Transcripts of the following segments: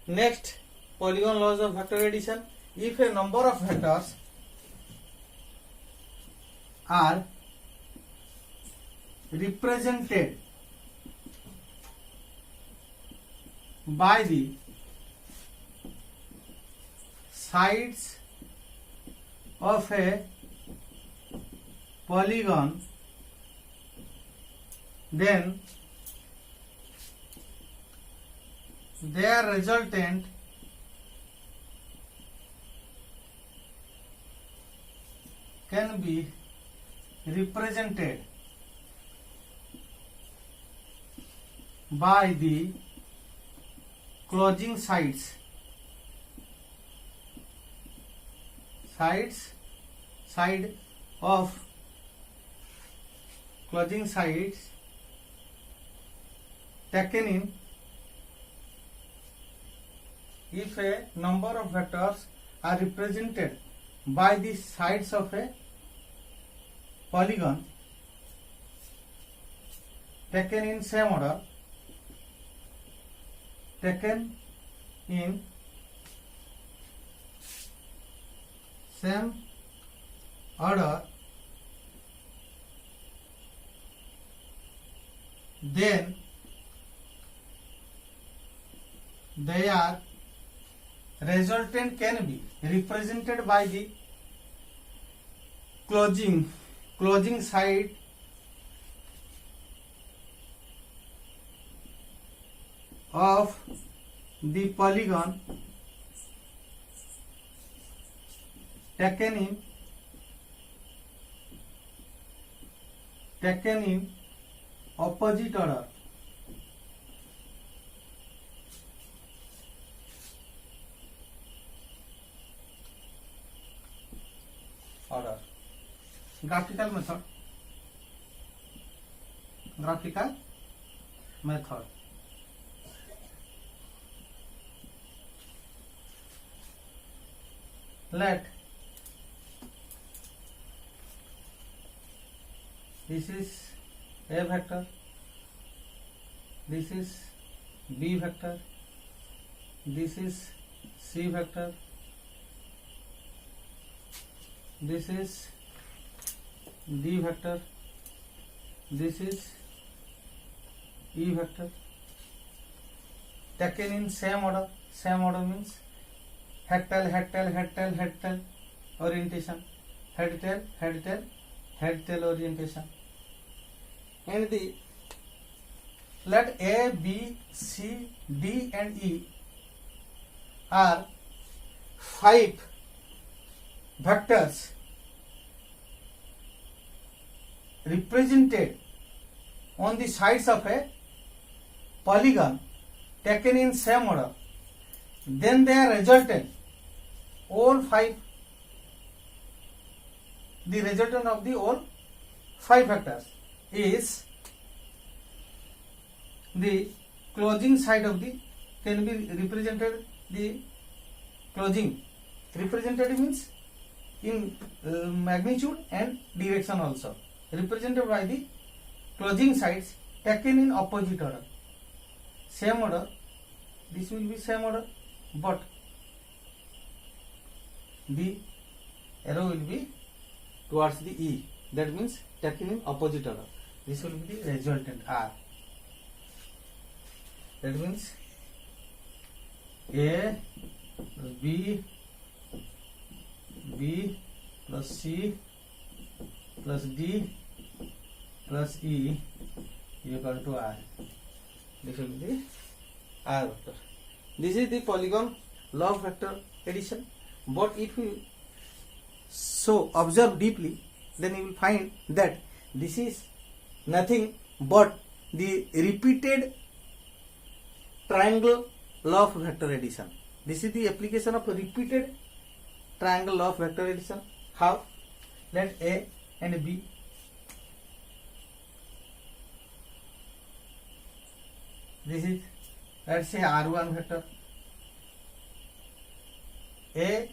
Next, polygon laws of vector addition. If a number of vectors are represented by the sides of a polygon, then their resultant can be represented by the closing side of closing sides taken in if a number of vectors are represented by the sides of a polygon taken in same order, then their resultant can be represented by the closing side of the polygon taken in opposite order. Graphical method. Let this is A vector, this is B vector, this is C vector, this is D vector, this is E vector, taken in same order. Same order means head tail orientation, head tail orientation, and the let A, B, C, D and E are 5 vectors represented on the sides of a polygon taken in same order, then their resultant, all 5, the resultant of the all 5 vectors is the closing side of the can be represented, the closing represented means in magnitude and direction also, represented by the closing sides taken in opposite order. Same order, this will be same order, but the arrow will be towards the E, that means taken in opposite order. This will be the resultant R. That means A plus B plus C plus D plus E equal to R. This will be the R vector. This is the polygon law of vector addition. But if you so observe deeply, then you will find that this is nothing but the repeated triangle law of vector addition. This is the application of repeated triangle law of vector addition. How? Let A and B this is, let's say, R1 vector, A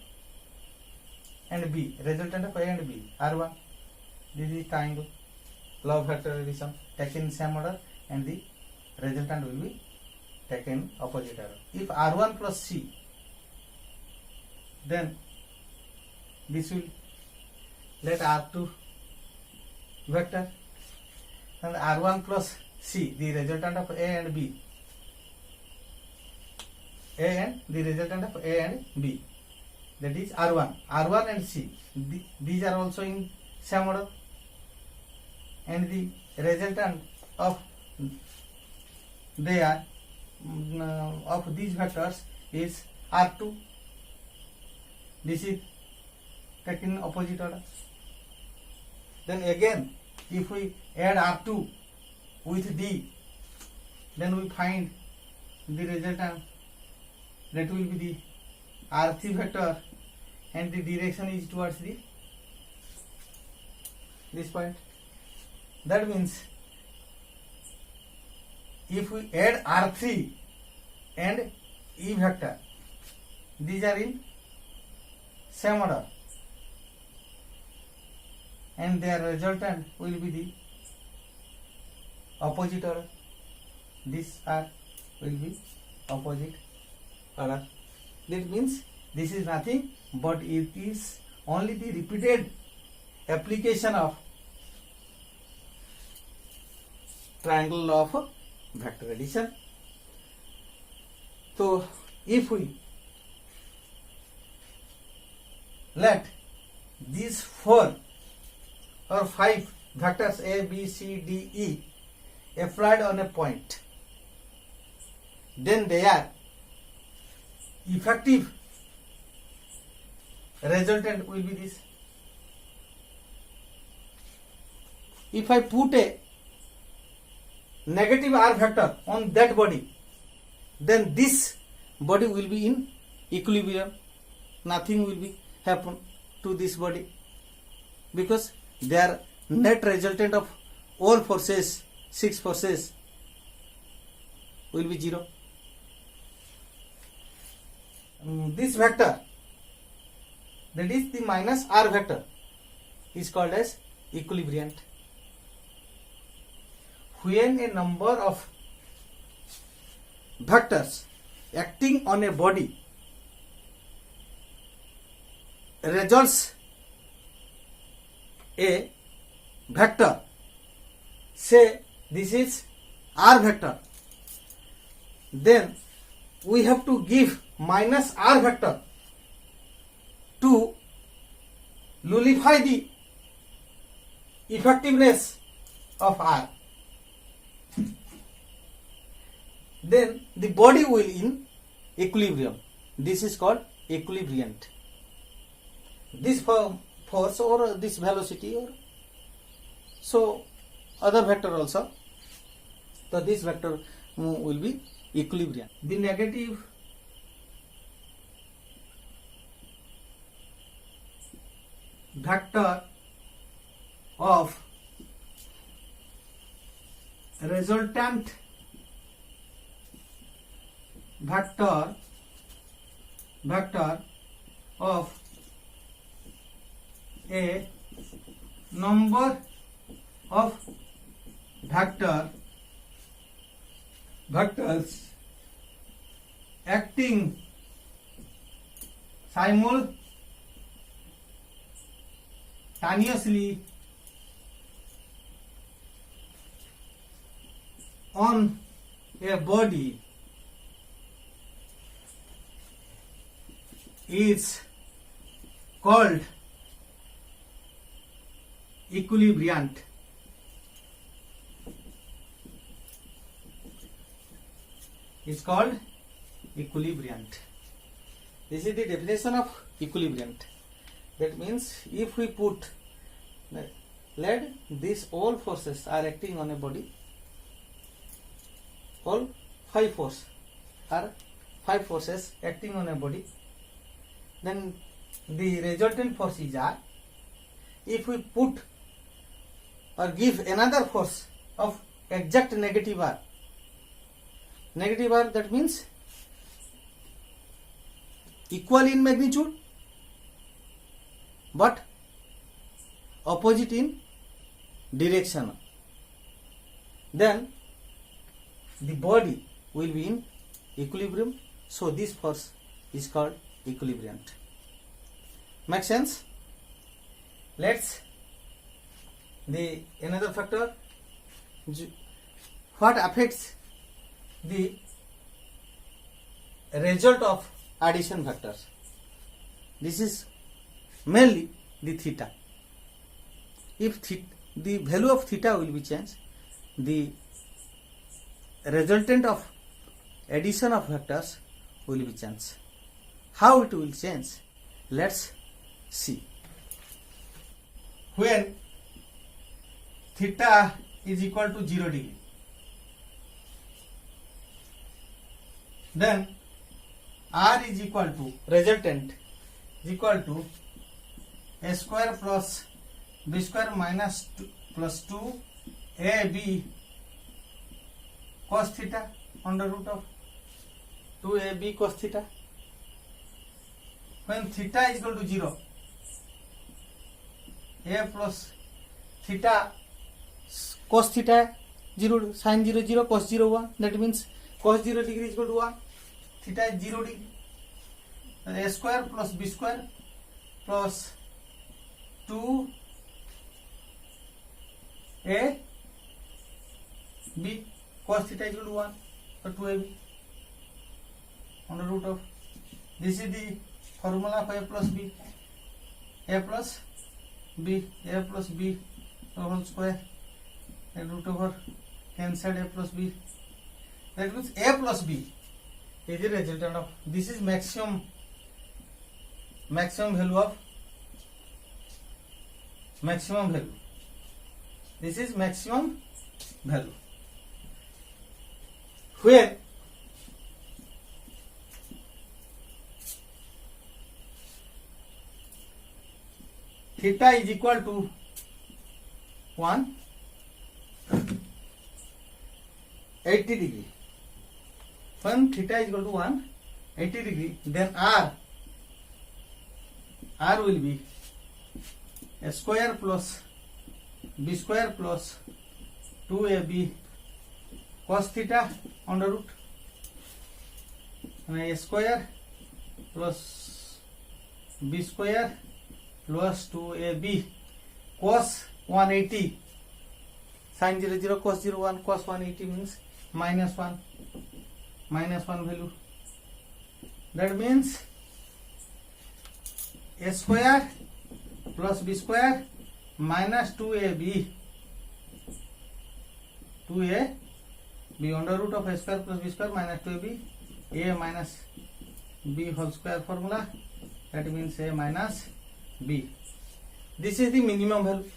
and B, resultant of A and B, R1. This is triangle law of vector addition taken in same order, and the resultant will be taken opposite arrow. If R1 plus C, then this will let R2 vector, and R1 plus C, the resultant of A and B, A and the resultant of A and B, that is R1 and C. These are also in same order, and the resultant of of these vectors is R2. This is taken in opposite order. Then again, if we add R2 with D, then we find the resultant, that will be the R3 vector, and the direction is towards this point. That means if we add R3 and E vector, these are in same order, and their resultant will be the opposite order. These are will be opposite order. That means this is nothing but it is only the repeated application of triangle law of vector addition. So if we let these 4 or 5 vectors A, B, C, D, E applied on a point, then their effective resultant will be this. If I put a negative R vector on that body, then this body will be in equilibrium. Nothing will be happen to this body, because their net resultant of all forces, 6 forces, will be 0. This vector, that is the minus R vector, is called as equilibriant. When a number of vectors acting on a body results a vector, say this is R vector, then we have to give minus R vector to nullify the effectiveness of R. Then the body will in equilibrium. This is called equilibriant. This force or this velocity, or so other vector also. So this vector will be equilibrium. The negative vector of resultant vector of a number of vectors acting simultaneously on a body is called equilibriant. Is called equilibriant. This is the definition of equilibriant. That means if we put, let these all forces are acting on a body, all 5 forces are 5 forces acting on a body, then the resultant force is R. If we put or give another force of exact negative R, that means equal in magnitude but opposite in direction, then the body will be in equilibrium. So this force is called equilibriant. Make sense? Let's the another factor. What affects the result of addition factors? This is mainly the theta. If the value of theta will be changed, the resultant of addition of factors will be changed. How it will change? Let's see. When theta is equal to 0 degree, then R is equal to, resultant is equal to a square plus b square minus 2 plus 2 ab cos theta under root of 2ab cos theta. When theta is equal to 0, a plus theta cos theta 0 sin 0 0 cos 0 1, that means cos 0 degree is equal to 1, theta is 0 degree. A square plus b square plus 2 a b cos theta is equal to 1, so 2ab on the root of, this is the formula of a plus b, a plus b, a plus b whole square and root over inside a plus b. That means a plus b is the resultant of, this is maximum value of maximum value. This is maximum value. Where theta is equal to 1, 80 degree. When theta is equal to 1, 80 degree, then R will be a square plus b square plus 2ab cos theta under root, and a square plus b square plus 2ab cos 180 sin 0 0 cos 0 1 cos 180 means minus 1 value. That means a square plus b square minus 2ab under root of a square plus b square minus 2ab, a minus b whole square formula, that means a minus b. This is the minimum value.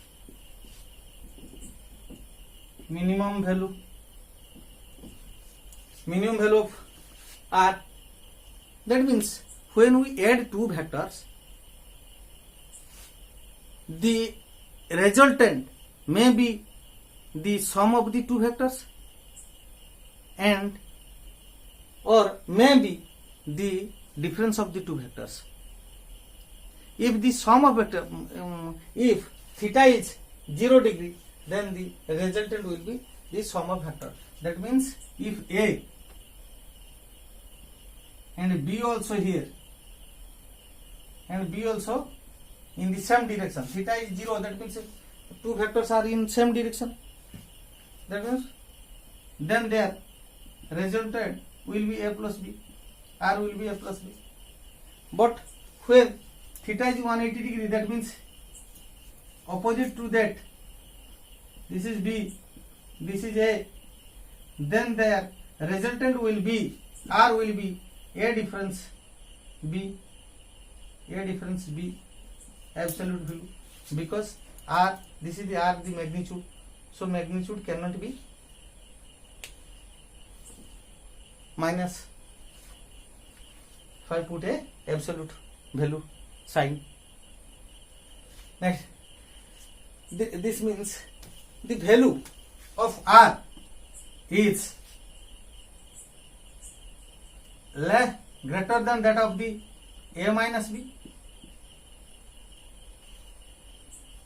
Minimum value of R. That means when we add two vectors, the resultant may be the sum of the two vectors and or may be the difference of the two vectors. If the sum of vector, if theta is 0 degree, then the resultant will be the sum of vector. That means if A and B also here and B also in the same direction, theta is 0, that means two vectors are in same direction, that means then their resultant will be A plus B, R will be A plus B. But when theta is 180 degree, that means opposite to that, this is B, this is A, then their resultant will be, R will be A difference B, absolute value, because R, this is the R, the magnitude, so magnitude cannot be minus, if I put a absolute value sign. Next, this means the value of R is greater than that of the A minus B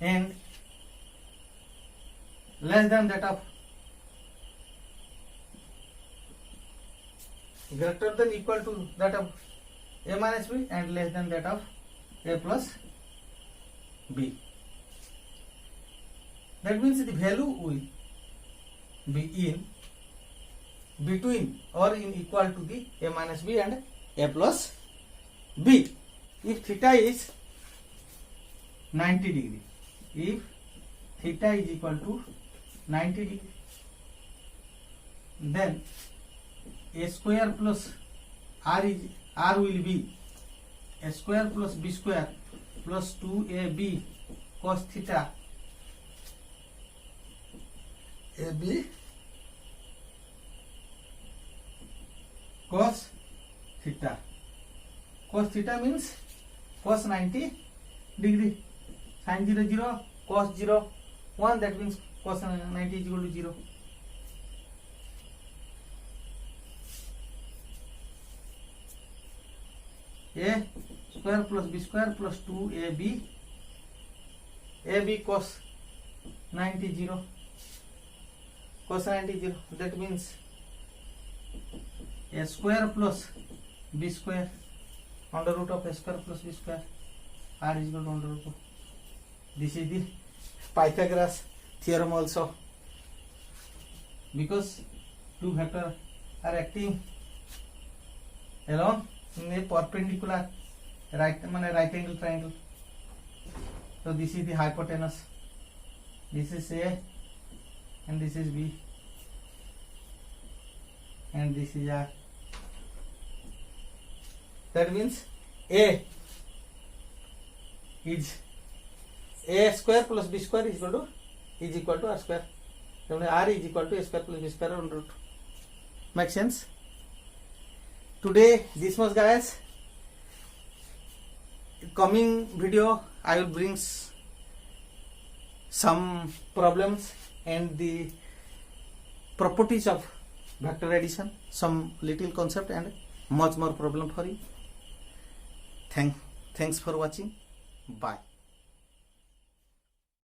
and less than that of greater than equal to that of a minus b and less than that of a plus b. That means the value will be in between or in equal to the a minus b and a plus b. If theta is 90 degree, if theta is equal to 90 degree, then a square plus r will be a square plus b square plus 2ab cos theta ab cos theta. Cos theta means cos 90 degree, sin 0 0, cos 0 1, that means cos 90 is equal to 0. A square plus b square plus 2ab, ab cos 90 0, cos 90 0, that means a square plus b square under root of a square plus b square, r is equal to under root of. This is the Pythagoras theorem also, because two vectors are acting along in a perpendicular right angle triangle. So this is the hypotenuse, this is A and this is B and this is R. That means A is a square plus b square is equal to r square. So r is equal to a square plus b square under root. Makes sense? Today this much, guys. Coming video I will bring some problems and the properties of vector addition, some little concept and much more problem for you. Thanks for watching. Bye.